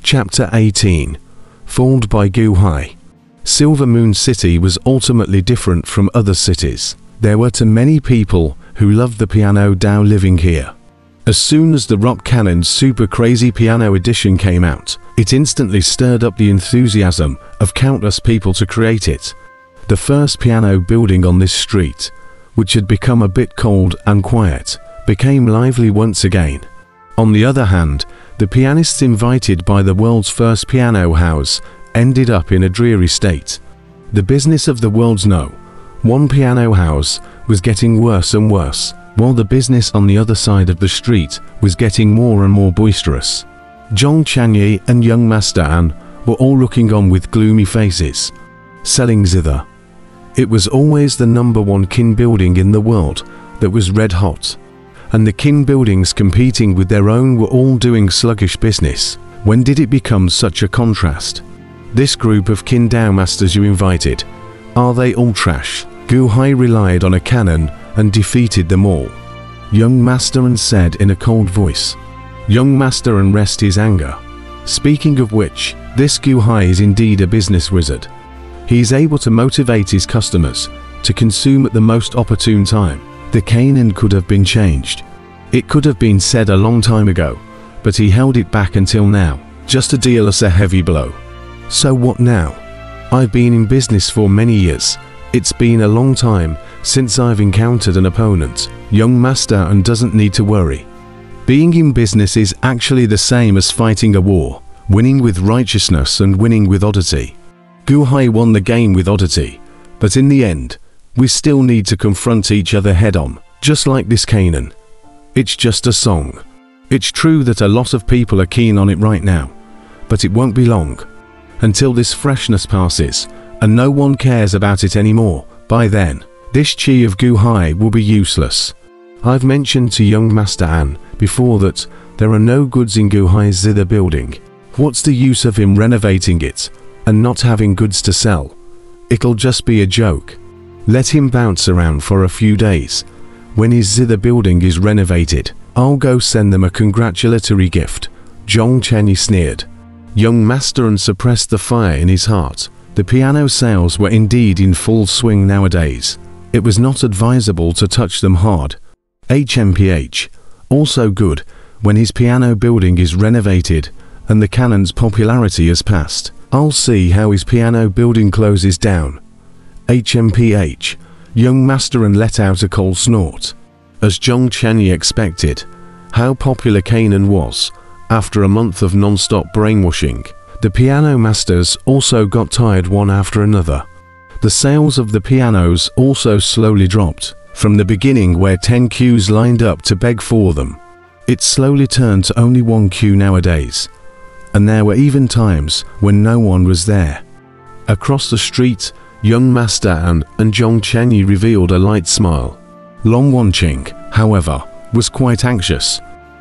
Chapter 18. Fooled by Gu Hai. Silver Moon City was ultimately different from other cities. There were too many people who loved the piano Dao living here. As soon as the Rock Cannon's Super Crazy Piano Edition came out, it instantly stirred up the enthusiasm of countless people to create it. The first piano building on this street, which had become a bit cold and quiet, became lively once again. On the other hand, the pianists invited by the world's first piano house ended up in a dreary state. The business of the world's one piano house was getting worse and worse, while the business on the other side of the street was getting more and more boisterous. Zhong Chanyi and young Master An were all looking on with gloomy faces. Selling zither. It was always the #1 kin building in the world that was red hot. And the kin buildings competing with their own were all doing sluggish business. When did it become such a contrast? This group of kin Dao masters you invited, are they all trash? Gu Hai relied on a cannon and defeated them all. Young Master An said in a cold voice. Young Master An rest his anger. Speaking of which, this Gu Hai is indeed a business wizard. He is able to motivate his customers to consume at the most opportune time. The Canaan could have been changed. It could have been said a long time ago, but he held it back until now, just to deal us a heavy blow. So what now? I've been in business for many years. It's been a long time since I've encountered an opponent. Young Master and doesn't need to worry. Being in business is actually the same as fighting a war, winning with righteousness and winning with oddity. Gu Hai won the game with oddity, but in the end, we still need to confront each other head-on, just like this Canaan. It's just a song. It's true that a lot of people are keen on it right now, but it won't be long. Until this freshness passes, and no one cares about it anymore, by then, this chi of Gu Hai will be useless. I've mentioned to young Master An before that there are no goods in Gu Hai's zither building. What's the use of him renovating it, and not having goods to sell? It'll just be a joke. Let him bounce around for a few days. When his zither building is renovated, I'll go send them a congratulatory gift. Zhong Chenyi sneered. Young Master An suppressed the fire in his heart. The piano sales were indeed in full swing nowadays. It was not advisable to touch them hard. HMPH. Also good when his piano building is renovated and the Cannon's popularity has passed. I'll see how his piano building closes down. HMPH. Young Master An let out a cold snort. As Zhong Chenyi expected, how popular Canaan was, after a month of non-stop brainwashing, the piano masters also got tired one after another. The sales of the pianos also slowly dropped. From the beginning where 10 queues lined up to beg for them, it slowly turned to only 1 queue nowadays. And there were even times when no one was there. Across the street, young Master An and Zhong Chenyi revealed a light smile. Long Wanqing, however, was quite anxious.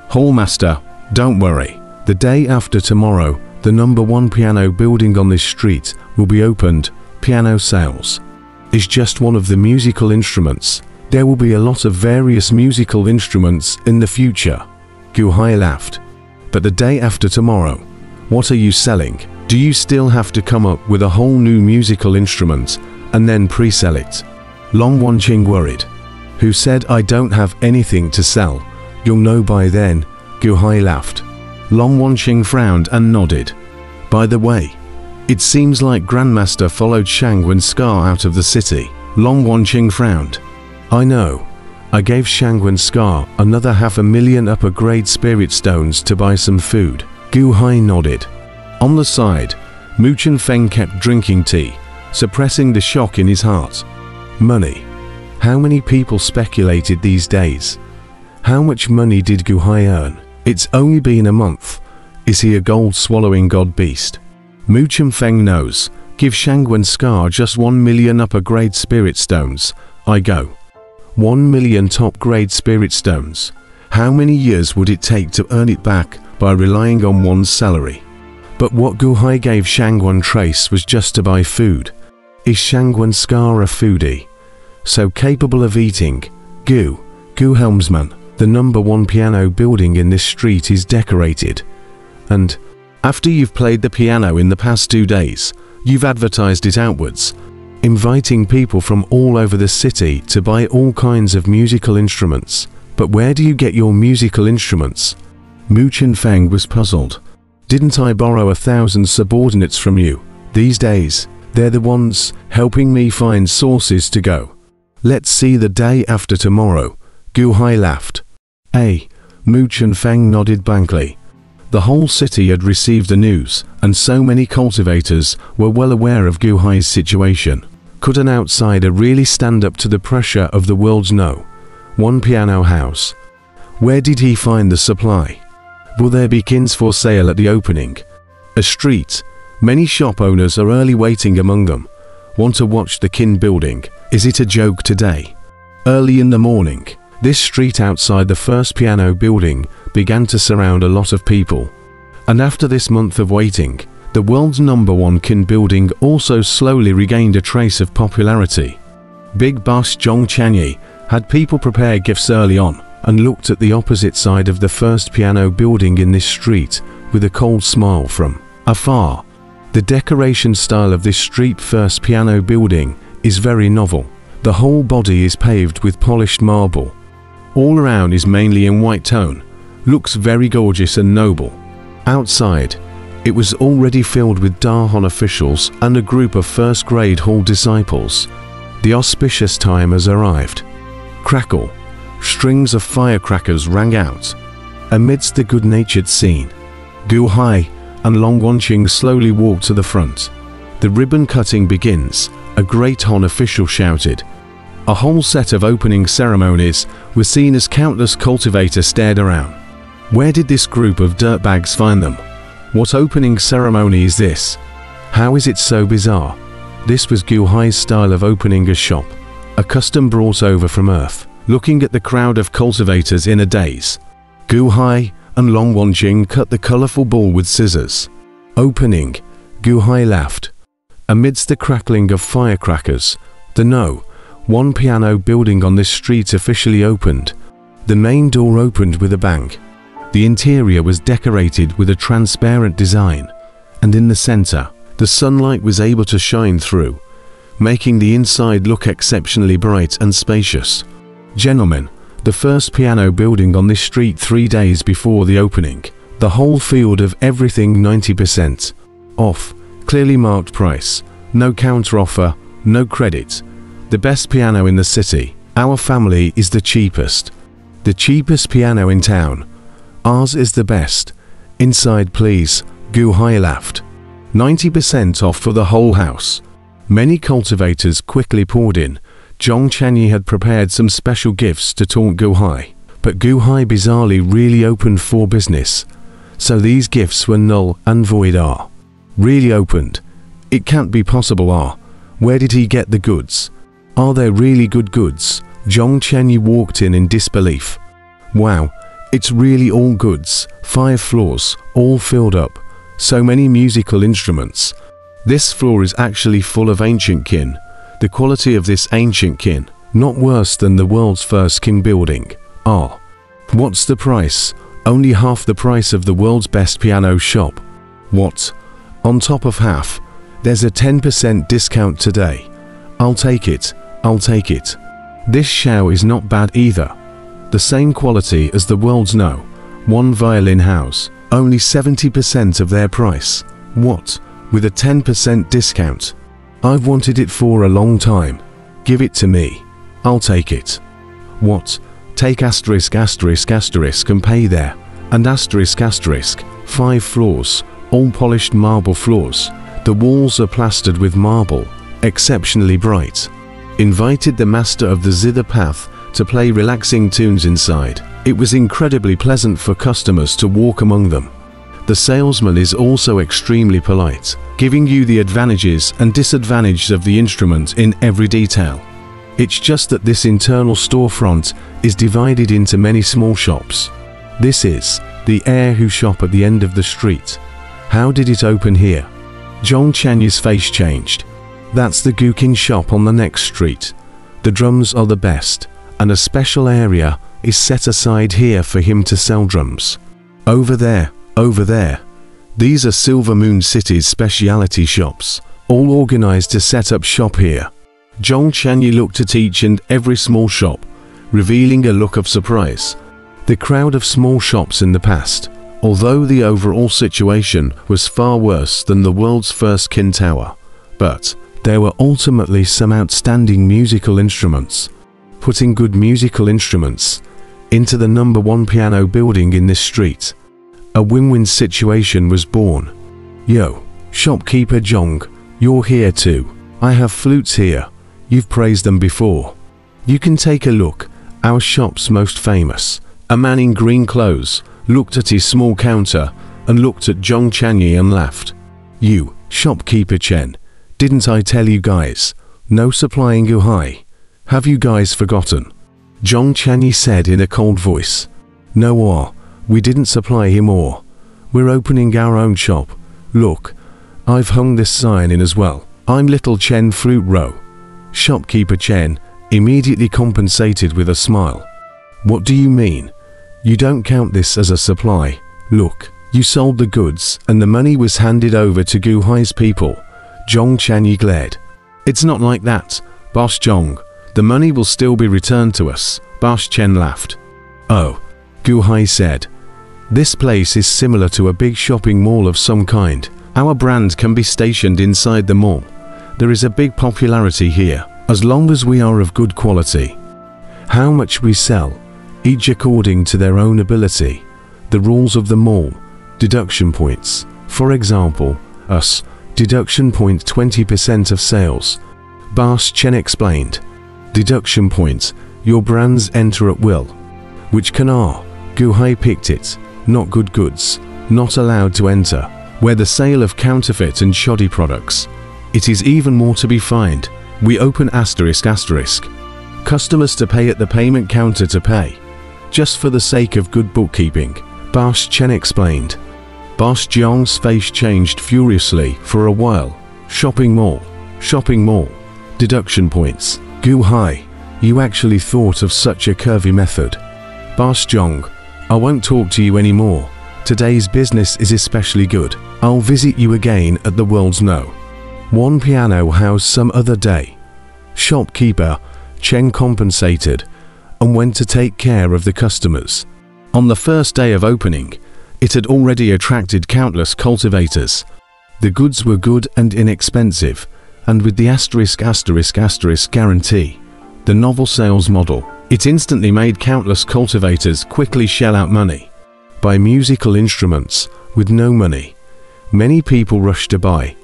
Hall Master, don't worry. The day after tomorrow, the #1 piano building on this street will be opened. Piano sales is just one of the musical instruments. There will be a lot of various musical instruments in the future. Gu Hai laughed. But the day after tomorrow, what are you selling? Do you still have to come up with a whole new musical instrument and then pre-sell it? Long Wanqing worried. Who said I don't have anything to sell? You'll know by then. Gu Hai laughed. Long Wanqing frowned and nodded. By the way, it seems like Grandmaster followed Shangwen Scar out of the city. Long Wanqing frowned. I know. I gave Shangwen Scar another 500,000 upper grade spirit stones to buy some food. Gu Hai nodded. On the side, Mu Chunfeng kept drinking tea, suppressing the shock in his heart. Money. How many people speculated these days? How much money did Gu Hai earn? It's only been a month. Is he a gold-swallowing god beast? Mu Chunfeng knows. Give Shangwen Scar just 1 million upper-grade spirit stones. I go. 1 million top-grade spirit stones. How many years would it take to earn it back by relying on one's salary? But what Gu Hai gave Shangwen Trace was just to buy food. Is Shangwen Scar a foodie? So capable of eating? Gu Helmsman, the #1 piano building in this street is decorated. And After you've played the piano in the past 2 days, you've advertised it outwards, inviting people from all over the city to buy all kinds of musical instruments. But where do you get your musical instruments? Mu Chunfeng was puzzled. Didn't I borrow 1,000 subordinates from you? These days, they're the ones helping me find sources to go. Let's see the day after tomorrow. Gu Hai laughed. Mu Chunfeng nodded blankly. The whole city had received the news, and so many cultivators were well aware of Gu Hai's situation. Could an outsider really stand up to the pressure of the world's no? One piano house. Where did he find the supply? Will there be kins for sale at the opening? A street. Many shop owners are early waiting among them. Want to watch the kin building? Is it a joke today? Early in the morning, this street outside the first piano building began to surround a lot of people. And after this month of waiting, the world's #1 kin building also slowly regained a trace of popularity. Big boss Zhong Chanyi had people prepare gifts early on, and looked at the opposite side of the first piano building in this street with a cold smile from afar. The decoration style of this street first piano building is very novel. The whole body is paved with polished marble. All around is mainly in white tone, looks very gorgeous and noble. Outside, it was already filled with Dahon officials and a group of first-grade hall disciples. The auspicious time has arrived. Crackle. Strings of firecrackers rang out. Amidst the good-natured scene, Gu Hai and Long Wanqing slowly walked to the front. The ribbon cutting begins, a great Han official shouted. A whole set of opening ceremonies were seen as countless cultivators stared around. Where did this group of dirtbags find them? What opening ceremony is this? How is it so bizarre? This was Gu Hai's style of opening a shop, a custom brought over from Earth. Looking at the crowd of cultivators in a daze, Gu Hai and Long Wanqing cut the colorful ball with scissors. Opening, Gu Hai laughed. Amidst the crackling of firecrackers, the #1 piano building on this street officially opened. The main door opened with a bang. The interior was decorated with a transparent design, and in the center, the sunlight was able to shine through, making the inside look exceptionally bright and spacious. Gentlemen, the first piano building on this street 3 days before the opening. The whole field of everything 90% off, clearly marked price, no counter offer, no credit. The best piano in the city. Our family is the cheapest. The cheapest piano in town. Ours is the best. Inside please, Gu Hai laughed. 90% off for the whole house. Many cultivators quickly poured in. Zhong Chanyi had prepared some special gifts to taunt Gu Hai, but Gu Hai bizarrely really opened for business. So these gifts were null and void. Really opened? It can't be possible. Where did he get the goods? Are they really good goods? Zhong Chanyi walked in disbelief. Wow, it's really all goods, 5 floors, all filled up. So many musical instruments. This floor is actually full of ancient kin. The quality of this ancient kin, not worse than the world's first kin building. What's the price? Only half the price of the world's best piano shop. What? On top of half, there's a 10% discount today. I'll take it, I'll take it. This Xiao is not bad either. The same quality as the world's #1 violin house, only 70% of their price. What? With a 10% discount? I've wanted it for a long time. Give it to me. I'll take it. What? Take asterisk asterisk asterisk and pay there. And asterisk asterisk, 5 floors, all polished marble floors. The walls are plastered with marble, exceptionally bright. Invited the master of the zither path to play relaxing tunes inside. It was incredibly pleasant for customers to walk among them. The salesman is also extremely polite, giving you the advantages and disadvantages of the instrument in every detail. It's just that this internal storefront is divided into many small shops. This is the Air Who shop at the end of the street. How did it open here? Zhong Chanyi's face changed. That's the Gukin shop on the next street. The drums are the best, and a special area is set aside here for him to sell drums. Over there, These are Silver Moon City's specialty shops, all organized to set up shop here. Zhong Chanyi looked at each and every small shop, revealing a look of surprise. The crowd of small shops in the past, although the overall situation was far worse than the world's first Qin Tower, but there were ultimately some outstanding musical instruments. Putting good musical instruments into the #1 piano building in this street, a win-win situation was born. Yo, shopkeeper Zhong, you're here too. I have flutes here. You've praised them before. You can take a look. Our shop's most famous. A man in green clothes looked at his small counter and looked at Zhong Chanyi and laughed. You, shopkeeper Chen, didn't I tell you guys? No supplying Guhai. Have you guys forgotten? Zhong Chanyi said in a cold voice. No, we didn't supply him or. We're opening our own shop. Look, I've hung this sign in as well. I'm Little Chen Fruit Row. Shopkeeper Chen immediately compensated with a smile. What do you mean? You don't count this as a supply. Look, you sold the goods and the money was handed over to Guhai's people. Zhong Chanyi glared. It's not like that, Boss Zhong. The money will still be returned to us. Boss Chen laughed. Oh, Guhai said. This place is similar to a big shopping mall of some kind. Our brand can be stationed inside the mall. There is a big popularity here, as long as we are of good quality. How much we sell, each according to their own ability. The rules of the mall, deduction points. For example, us, deduction point 20% of sales. Boss Chen explained. Deduction points, your brands enter at will. Which can are, Guhai picked it, not good goods, not allowed to enter, where the sale of counterfeit and shoddy products. It is even more to be fined. We open ***. Customers to pay at the payment counter to pay. Just for the sake of good bookkeeping, Boss Chen explained. Boss Zhong's face changed furiously for a while. Shopping mall, deduction points. Guhai, you actually thought of such a curvy method. Boss Zhong, I won't talk to you anymore. Today's business is especially good. I'll visit you again at the world's #1 piano house some other day. Shopkeeper Chen compensated and went to take care of the customers. On the first day of opening, it had already attracted countless cultivators. The goods were good and inexpensive, and with the *** guarantee, the novel sales model, it instantly made countless cultivators quickly shell out money. Buy musical instruments with no money. Many people rushed to buy.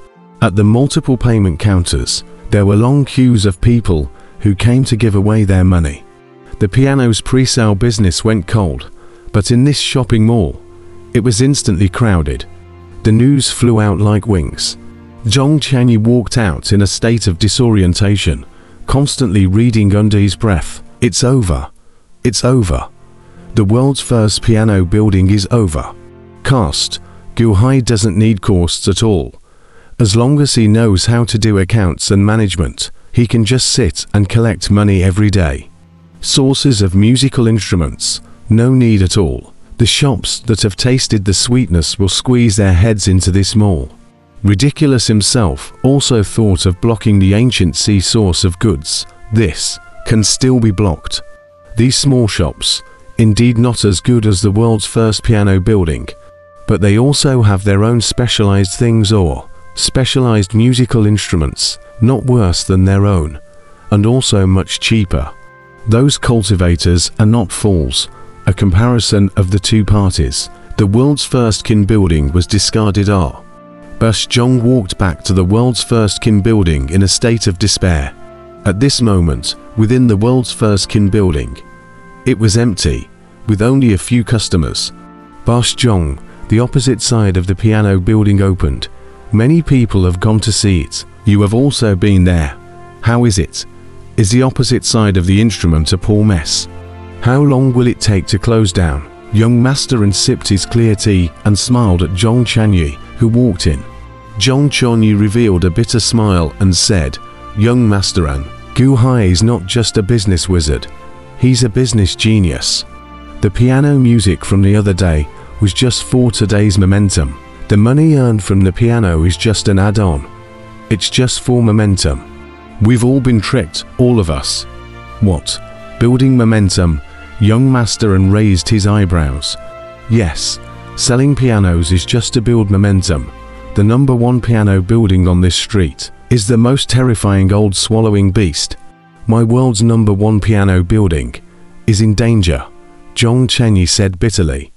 At the multiple payment counters, there were long queues of people who came to give away their money. The piano's pre-sale business went cold, but in this shopping mall, it was instantly crowded. The news flew out like wings. Zhong Chanyi walked out in a state of disorientation, constantly reading under his breath. It's over. It's over. The world's first piano building is over. Cost. Guhai doesn't need costs at all. As long as he knows how to do accounts and management, he can just sit and collect money every day. Sources of musical instruments. No need at all. The shops that have tasted the sweetness will squeeze their heads into this mall. Ridiculous himself also thought of blocking the ancient sea source of goods. This can still be blocked. These small shops, indeed not as good as the world's first piano building, but they also have their own specialized things or specialized musical instruments, not worse than their own, and also much cheaper. Those cultivators are not fools. A comparison of the two parties. The world's first Qin building was discarded. Boss Zhong walked back to the world's first Qin building in a state of despair. At this moment, within the world's first Qin building, it was empty, with only a few customers. Boss Zhong, the opposite side of the piano building opened. Many people have gone to see it. You have also been there. How is it? Is the opposite side of the instrument a poor mess? How long will it take to close down? Young master and sipped his clear tea and smiled at Zhong Chanyi, who walked in. Zhong Chanyi revealed a bitter smile and said, Young master An, Guhai is not just a business wizard. He's a business genius. The piano music from the other day was just for today's momentum. The money earned from the piano is just an add-on. It's just for momentum. We've all been tricked, all of us. What? Building momentum? Young master and raised his eyebrows. Yes, selling pianos is just to build momentum. The number one piano building on this street is the most terrifying old swallowing beast. My world's number one piano building is in danger, Zhong Chenyi said bitterly.